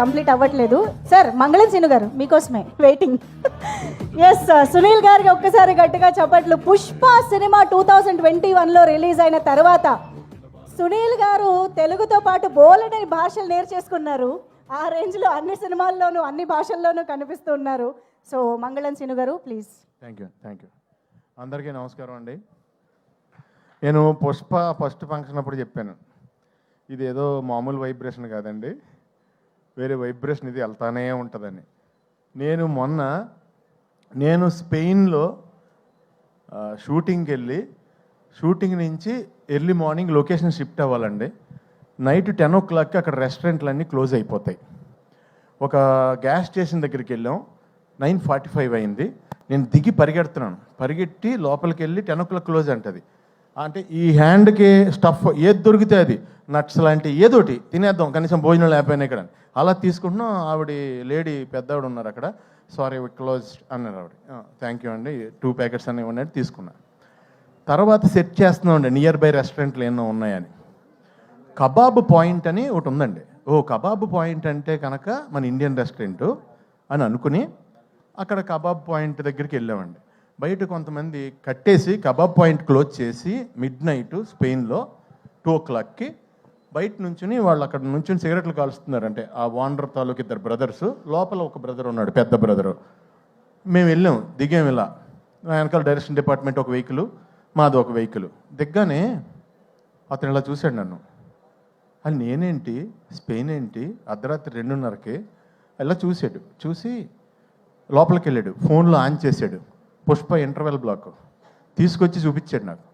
Complete అవ్వట్లేదు sir. మంగళం scene గారు మీకోసమే వెయిటింగ్. ఎస్ సునీల్ గారికి ఒక్కసారి గట్టిగా చప్పట్లు. పుష్ప సినిమా 2021లో రిలీజ్ అయిన తర్వాత సునీల్ గారు తెలుగుతో పాటు బోలెడని భాషలు నేర్చేసుకున్నారు. ఆ రేంజ్లో అన్ని సినిమాల్లోనూ అన్ని భాషల్లోనూ కనిపిస్తూ ఉన్నారు. సో మంగళం సీను గారు ప్లీజ్. Thank you. అందరికీ నమస్కారం అండి. నేను పుష్ప ఫస్ట్ ఫంక్షన్ అప్పుడు చెప్పాను, ఇది ఏదో మామూలు వైబ్రేషన్ కాదండి, వేరే వైబ్రేషన్ ఇది వెళ్తానే ఉంటుందని. నేను స్పెయిన్లో షూటింగ్కి వెళ్ళి షూటింగ్ నుంచి ఎర్లీ మార్నింగ్ లొకేషన్ షిఫ్ట్ అవ్వాలండి. నైట్ 10 o'clockకి అక్కడ రెస్టారెంట్లన్నీ క్లోజ్ అయిపోతాయి. ఒక గ్యాస్ స్టేషన్ దగ్గరికి వెళ్ళాం, 9:45 అయింది. నేను దిగి పరిగెట్టి లోపలికి వెళ్ళి 10 o'clock క్లోజ్ అంటది. అంటే ఈ హ్యాండ్కి స్టఫ్ ఏది దొరికితే అది, నట్స్ లాంటి ఏదోటి తినేద్దాం కనీసం భోజనం లేకపోయినా ఇక్కడ అలా తీసుకుంటున్నాం. ఆవిడ లేడీ పెద్దవాడు ఉన్నారు అక్కడ, సారీ క్లోజ్ అన్నారు ఆవిడ. థ్యాంక్ యూ అండి, 2 ప్యాకెట్స్ అనేవి ఉన్నాయని తీసుకున్నా. తర్వాత సెట్ చేస్తున్నాం అండి నియర్ బై రెస్టారెంట్లు ఎన్నో ఉన్నాయని. కబాబ్ పాయింట్ అని ఒకటి ఉందండి. కబాబ్ పాయింట్ అంటే కనుక మన ఇండియన్ రెస్టారెంట్ అని అనుకుని అక్కడ కబాబ్ పాయింట్ దగ్గరికి వెళ్ళామండి. బయట కొంతమంది కట్టేసి కబాబ్ పాయింట్ క్లోజ్ చేసి midnight స్పెయిన్లో 2 o'clockకి బయట నుంచుని వాళ్ళు అక్కడ నుంచి సిగరెట్లు కాలుస్తున్నారు. అంటే ఆ వాండర్ తాలూకు 2 brothers, లోపల ఒక బ్రదర్ ఉన్నాడు, పెద్ద బ్రదరు. మేము వెళ్ళాం, దిగాం. ఇలా వెనకాల డైరెక్షన్ డిపార్ట్మెంట్ ఒక వెహికల్, మాది ఒక వెహికల్. దిగ్గానే అతను ఇలా చూశాడు నన్ను. అది నేనేంటి, స్పెయిన్ ఏంటి, అర్ధరాత్రి 2:30కి ఇలా చూసి లోపలికి వెళ్ళాడు. ఫోన్లో ఆన్ చేశాడు, పుష్ప ఇంటర్వెల్ బ్లాక్ తీసుకొచ్చి చూపించాడు నాకు.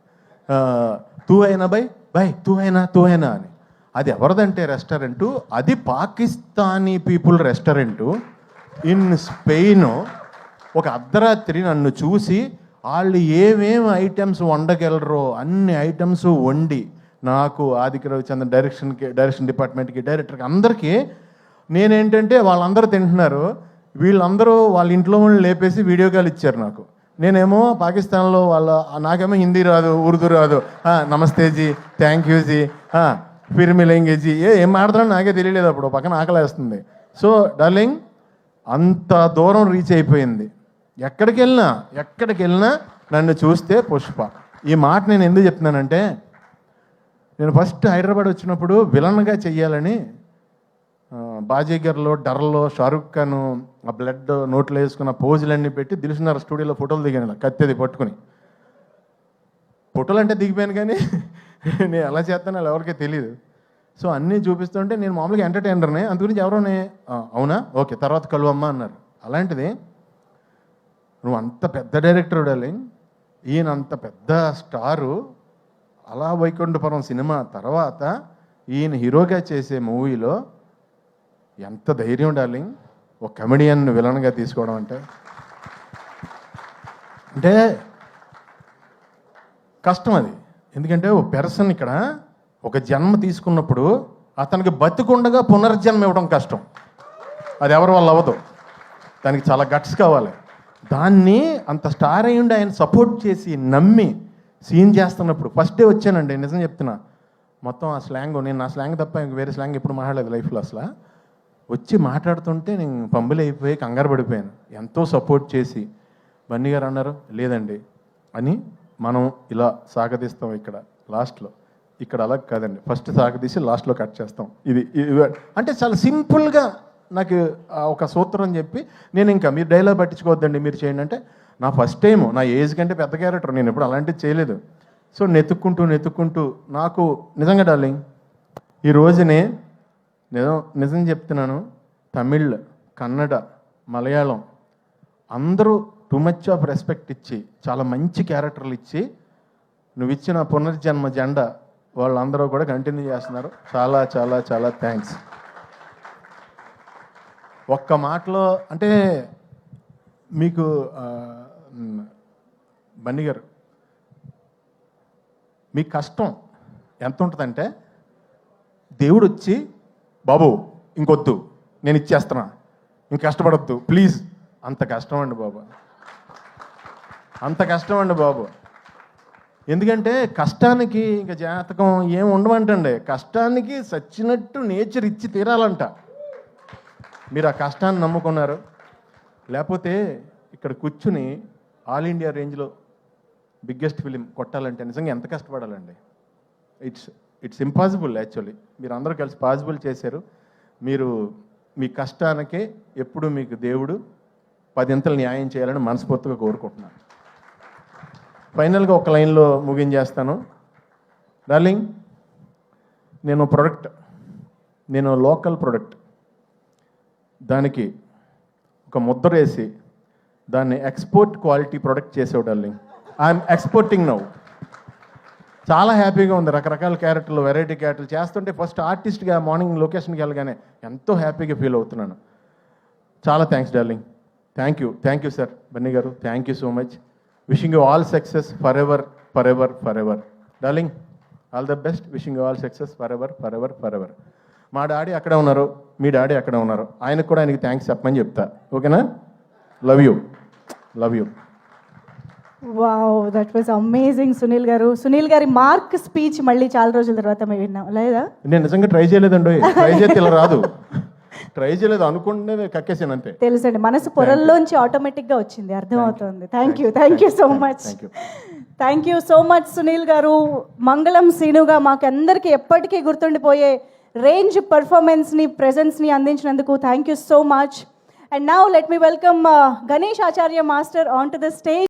తూ అయినా బై తూ అయినా అని. అది ఎవరిదంటే రెస్టారెంటు, అది Pakistani people restaurant in Spain. ఒక అర్ధరాత్రి నన్ను చూసి వాళ్ళు ఏమేమి ఐటమ్స్ వండగలరో అన్ని ఐటమ్స్ వండి నాకు, ఆదిక రవిచంద్రన్ డైరెక్షన్ డిపార్ట్మెంట్కి, డైరెక్టర్కి, అందరికీ నేనేంటంటే వాళ్ళందరూ తింటున్నారు, వీళ్ళందరూ వాళ్ళ ఇంట్లో వాళ్ళు లేపేసి వీడియో కాల్ ఇచ్చారు నాకు. నేనేమో పాకిస్తాన్లో నాకేమో హిందీ రాదు, ఉర్దూ రాదు. నమస్తే G, thank you G, Phir మిలేంగే G, ఏం మాట్లాడుతున్నా నాకే తెలియలేదు. అప్పుడు పక్కన ఆకలేస్తుంది. సో డార్లింగ్, అంత దూరం రీచ్ అయిపోయింది. ఎక్కడికి వెళ్ళినా నన్ను చూస్తే పుష్ప. ఈ మాట నేను ఎందుకు చెప్తున్నానంటే, నేను ఫస్ట్ హైదరాబాద్ వచ్చినప్పుడు విలన్గా చెయ్యాలని బాజీగర్లో, డర్లో షారుఖ్ ఖాన్ ఆ బ్లడ్ నోట్లో వేసుకున్న పోజులన్నీ పెట్టి దిల్సుఖ్నగర్ స్టూడియోలో ఫోటోలు దిగాను, కత్తెది పట్టుకుని. ఫోటోలు అంటే దిగిపోయాను, కానీ నేను ఎలా చేస్తానో ఎవరికీ తెలియదు. సో అన్నీ చూపిస్తుంటే నేను మామూలుగా ఎంటర్టైనర్నే, అందుగురించి ఎవరోనే అవునా ఓకే తర్వాత కలువమ్మా అన్నారు. అలాంటిది నువ్వు అంత పెద్ద డైరెక్టర్ డార్లింగ్, ఈయన అంత పెద్ద స్టారు, అలా వైకుంఠపురం సినిమా తర్వాత ఈయన హీరోగా చేసే మూవీలో ఎంత ధైర్యం డార్లింగ్, ఒక కమెడియన్ విలన్గా తీసుకోవడం అంటే కష్టం అది. ఎందుకంటే ఒక పర్సన్ ఇక్కడ ఒక జన్మ తీసుకున్నప్పుడు అతనికి బతికుండగా పునర్జన్మ ఇవ్వడం కష్టం. అది ఎవరి వల్ల అవ్వదు, దానికి చాలా గట్స్ కావాలి. దాన్ని అంత స్టార్ అయ్యుండి ఆయన సపోర్ట్ చేసి నమ్మి సీన్ చేస్తున్నప్పుడు ఫస్ట్ డే వచ్చానండి, నిజం చెప్తున్నా. మొత్తం ఆ స్లాంగ్, నేను నా స్లాంగ్ తప్ప ఇంక వేరే స్లాంగ్ ఎప్పుడు మాట్లాడలేదు లైఫ్లో. అసలు వచ్చి మాట్లాడుతుంటే నేను పంబులు అయిపోయి కంగారు పడిపోయాను. ఎంతో సపోర్ట్ చేసి బన్నీ గారు అన్నారు లేదండి అని, మనం ఇలా సాగదీస్తాం ఇక్కడ లాస్ట్లో. ఇక్కడ అలా కాదండి, ఫస్ట్ సాగదీసి లాస్ట్లో కట్ చేస్తాం. ఇది అంటే చాలా సింపుల్గా నాకు ఒక సూత్రం చెప్పి, నేను ఇంకా మీరు డైలాగ్ పట్టించుకోవద్దండి మీరు చేయండి అంటే, నా ఫస్ట్ టైం, నా ఏజ్ కంటే పెద్ద క్యారెక్టర్, నేను ఎప్పుడు అలాంటివి చేయలేదు. సో నెతుక్కుంటూ నాకు నిజంగా డార్లింగ్, ఈ రోజునే నిజం చెప్తున్నాను, తమిళ్, కన్నడ, మలయాళం అందరూ టూ మచ్ ఆఫ్ రెస్పెక్ట్ ఇచ్చి చాలా మంచి క్యారెక్టర్లు ఇచ్చి నువ్వు ఇచ్చిన పునర్జన్మ జెండా వాళ్ళందరూ కూడా కంటిన్యూ చేస్తున్నారు. చాలా చాలా చాలా థ్యాంక్స్. ఒక్క మాటలో అంటే మీకు బన్నీ గారు, మీ కష్టం ఎంత ఉంటుందంటే, దేవుడు వచ్చి బాబు ఇంకొద్దు నేను ఇచ్చేస్తున్నా, ఇంక కష్టపడద్దు ప్లీజ్, అంత కష్టం అండి బాబు, అంత కష్టం అండి బాబు. ఎందుకంటే కష్టానికి ఇంకా జాతకం ఏం ఉండమంటండి, కష్టానికి సచ్చినట్టు నేచర్ ఇచ్చి తీరాలంట. మీరు ఆ కష్టాన్ని నమ్ముకున్నారు. లేకపోతే ఇక్కడ కూర్చుని ఆల్ ఇండియా రేంజ్లో బిగ్గెస్ట్ ఫిలిం కొట్టాలంటే నిజంగా ఎంత కష్టపడాలండి. It's impossible actually. మీరు అందరూ కలిసి పాసిబుల్ చేశారు. మీరు మీ కష్టానికే ఎప్పుడు మీకు దేవుడు 10 ఇంతలు న్యాయం చేయాలని మనస్ఫూర్తిగా కోరుకుంటున్నాను. ఫైనల్గా ఒక లైన్లో ముగించేస్తాను. డార్లింగ్, నేను లోకల్ ప్రొడక్ట్ దానికి ఒక ముద్ర వేసి దాన్ని ఎక్స్పోర్ట్ క్వాలిటీ ప్రొడక్ట్ చేసావు డార్లింగ్. I'm exporting now. చాలా హ్యాపీగా ఉంది. రకరకాల క్యారెక్టర్లు, వెరైటీ క్యారెక్టర్లు చేస్తుంటే ఫస్ట్ ఆర్టిస్ట్గా మార్నింగ్ లొకేషన్కి వెళ్ళగానే ఎంతో హ్యాపీగా ఫీల్ అవుతున్నాను. చాలా thanks darling. Thank you sir Bunny garu. Thank you so much. Wishing you all success forever forever forever. Darling, all the best. Wishing you all success forever forever forever. మా daddy అక్కడే ఉన్నారు, మీ daddy అక్కడే ఉన్నారు. ఆయనకి thanks చెప్పమని చెప్తా. ఓకేనా? Love you. Wow, that was amazing Sunil గారు. సునీల్ గారి మార్క్ స్పీచ్ మళ్ళీ చాలా రోజుల తర్వాత మేము విన్నాం లేదా? నేను నిజంగా ట్రై చేయలేదండి. ట్రై చేస్తే ఇలా రాదు. ట్రై చేయలేదు, అనుకుంటే కక్కేసాను అంతే. తెలుసండి, మనసు పొరల్లోంచి ఆటోమేటిక్గా వచ్చింది, అర్థమవుతుంది. Thank you so much. Thank you so much Sunil గారు. మంగళం సీనుగా మాకందరికీ ఎప్పటికీ గుర్తుండిపోయే రేంజ్ పర్ఫార్మెన్స్ని, ప్రెజెన్స్ని అందించినందుకు thank you so much. And now let me welcome Ganesh Acharya master on to the stage.